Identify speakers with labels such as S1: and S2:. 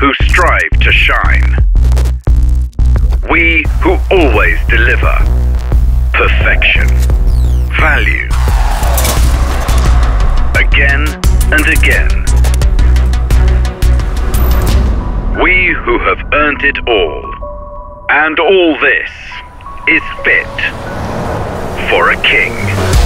S1: who strive to shine. We who always deliver perfection, value, again and again. We who have earned it all, and all this is fit for a king.